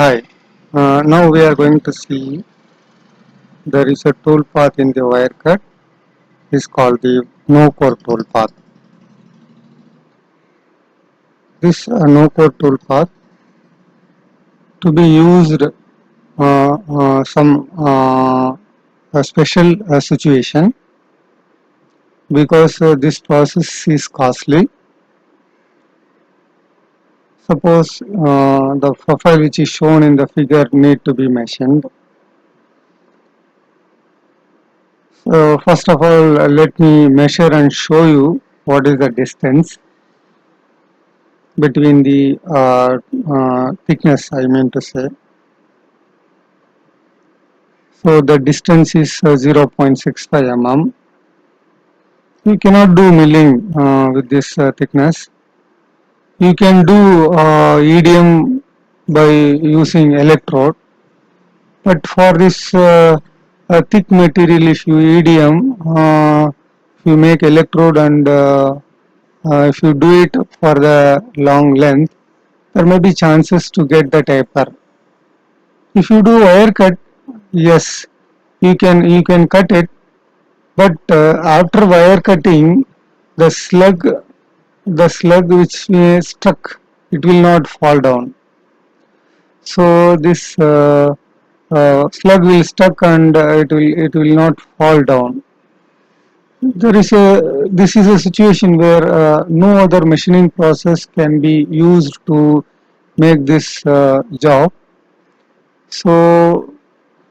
Hi, now we are going to see there is a tool path in the wire cut. It's called the no core tool path. This no core tool path to be used some a special situation because this process is costly. Suppose the profile which is shown in the figure need to be machined. So first of all, let me measure and show you what is the distance between the thickness, I mean to say. So the distance is 0.65 mm. You cannot do milling with this thickness. You can do EDM by using electrode, but for this thick material, if you EDM, if you make electrode and if you do it for the long length, there may be chances to get the taper. If you do wire cut, yes, you can cut it, but after wire cutting, the slug which is stuck, it will not fall down. So this slug will stuck and it will not fall down. This is a situation where no other machining process can be used to make this job. So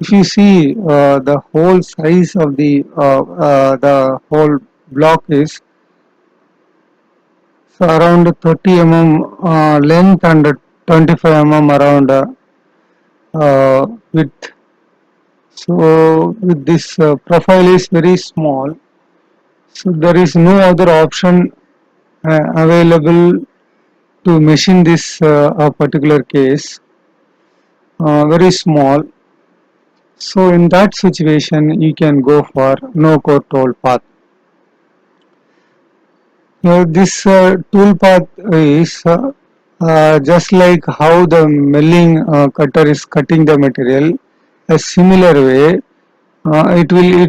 if you see the whole size of the whole block is around 30 mm length and 25 mm around width. So with this profile is very small, so there is no other option available to machine this particular case, very small. So in that situation you can go for no core tool path. This tool path is just like how the milling cutter is cutting the material. A similar way, it will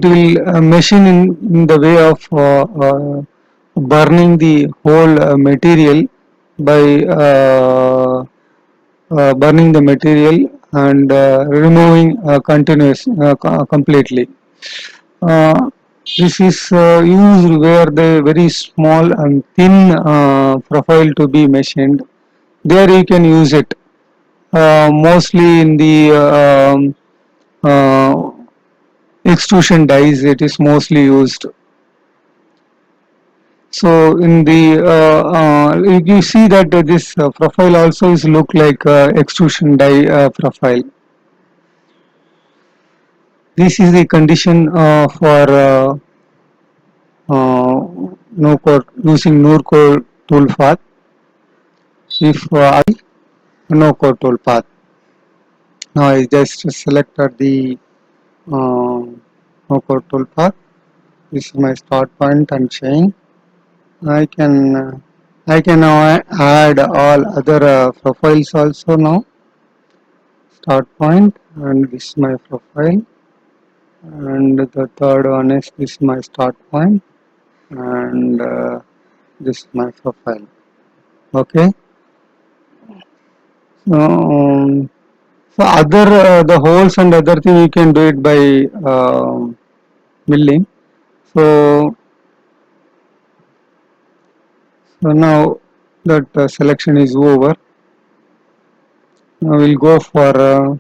machine in the way of burning the whole material by burning the material and removing completely. Uh, this is used where the very small and thin profile to be machined. There you can use it mostly in the extrusion dies. It is mostly used. So in the you see that this profile also is look like extrusion die profile. This is the condition for no core using no core tool path. If I no core tool path, now I just selected the no core tool path. This is my start point and chain. I can now add all other profiles also now. Start point, and this is my profile, and the third one is this is my start point, and this is my profile. Okay. So other the holes and other thing you can do it by milling. So now that selection is over, now we'll go for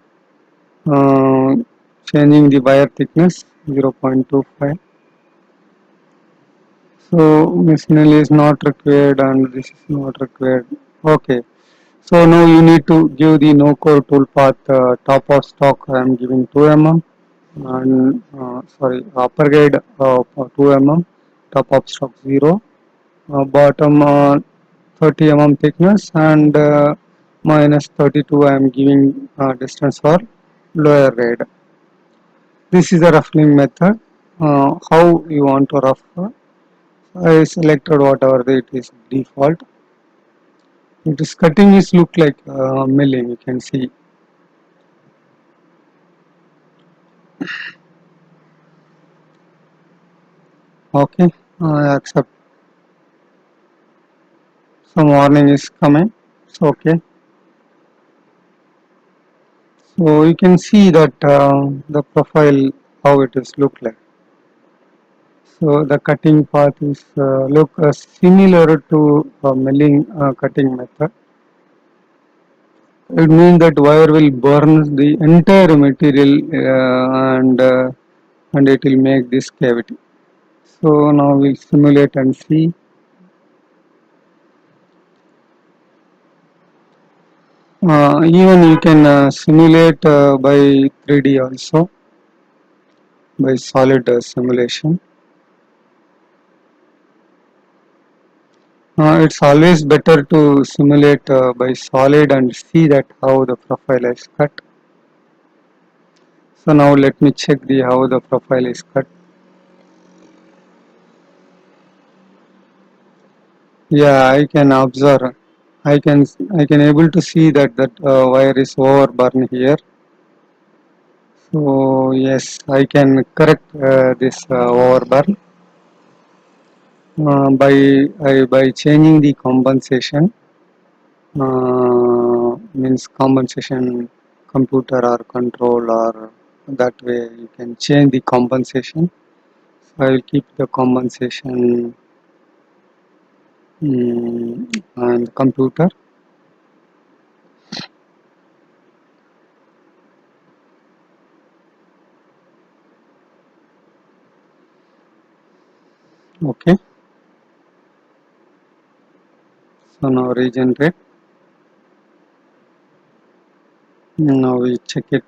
changing the wire thickness 0.25. So missional is not required and this is not required. Okay. So now you need to give the no core tool path top of stock. I am giving 2 mm and sorry, upper guide 2 mm, top of stock 0, bottom 30 mm thickness, and minus 32 I am giving distance for lower guide. This is a roughing method. How you want to rough? I selected whatever it is default. It is cutting is look like milling. You can see. Okay, I accept. Some warning is coming. It's okay. So you can see that the profile how it is look like. So the cutting path is look similar to milling cutting method. It means that wire will burn the entire material and it will make this cavity. So now we'll simulate and see. Even you can simulate by 3D also by solid simulation. It's always better to simulate by solid and see that how the profile is cut. So now let me check the how the profile is cut. Yeah, I can observe. I can I can able to see that wire is overburn here. So yes, I can correct this overburn by changing the compensation. Means compensation computer or control or that way you can change the compensation. So I will keep the compensation and computer. Okay. So now regenerate. Now we check it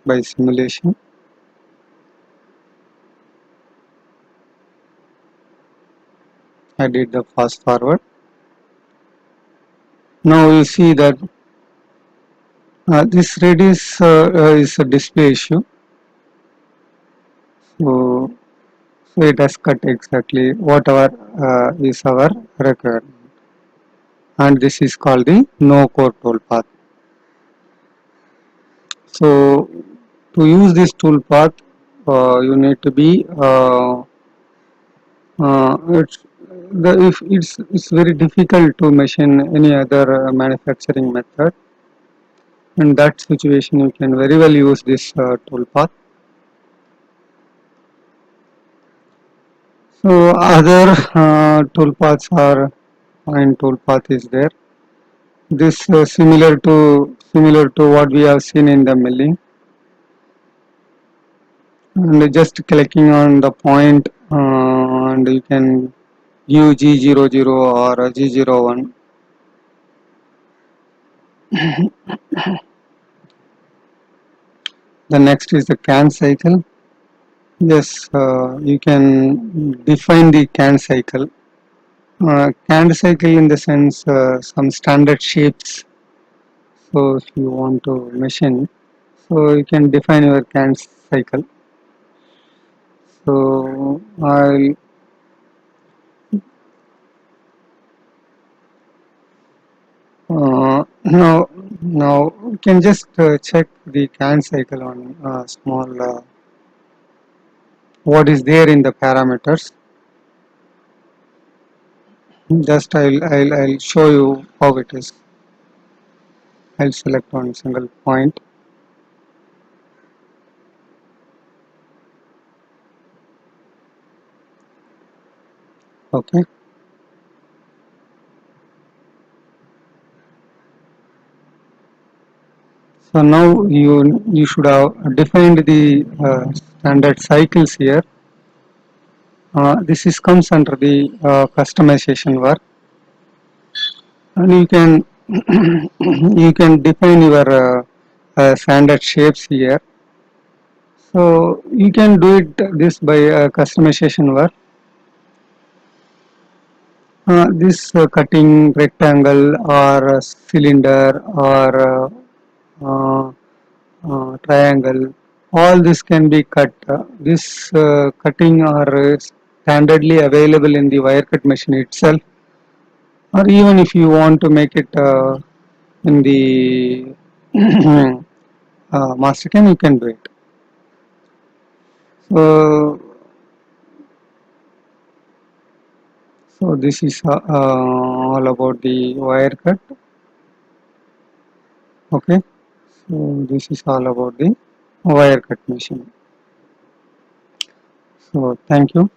by simulation. I did the fast forward. Now you see that this radius is a display issue. So, so it has cut exactly whatever is our record. And this is called the no core toolpath. So to use this toolpath, you need to be it's if it's very difficult to machine any other manufacturing method. In that situation, you can very well use this toolpath. So other toolpaths are fine toolpath is there. This similar to what we have seen in the milling, and just clicking on the point, and you can use G00 or G01. The next is the can cycle. Yes, you can define the can cycle. Can cycle in the sense some standard shapes. So if you want to machine, so you can define your can cycle. So I'll now you can just check the can cycle on small what is there in the parameters. Just I'll show you how it is. I'll select one single point. Okay. So now you should have defined the standard cycles here. This is comes under the customization work, and you can you can define your standard shapes here. So you can do it this by customization work. This cutting rectangle or cylinder or triangle, all this can be cut. This cutting are standardly available in the wire cut machine itself, or even if you want to make it in the Mastercam, you can do it. So, so this is all about the wire cut. Okay. So this is all about the wire cut machine. So thank you.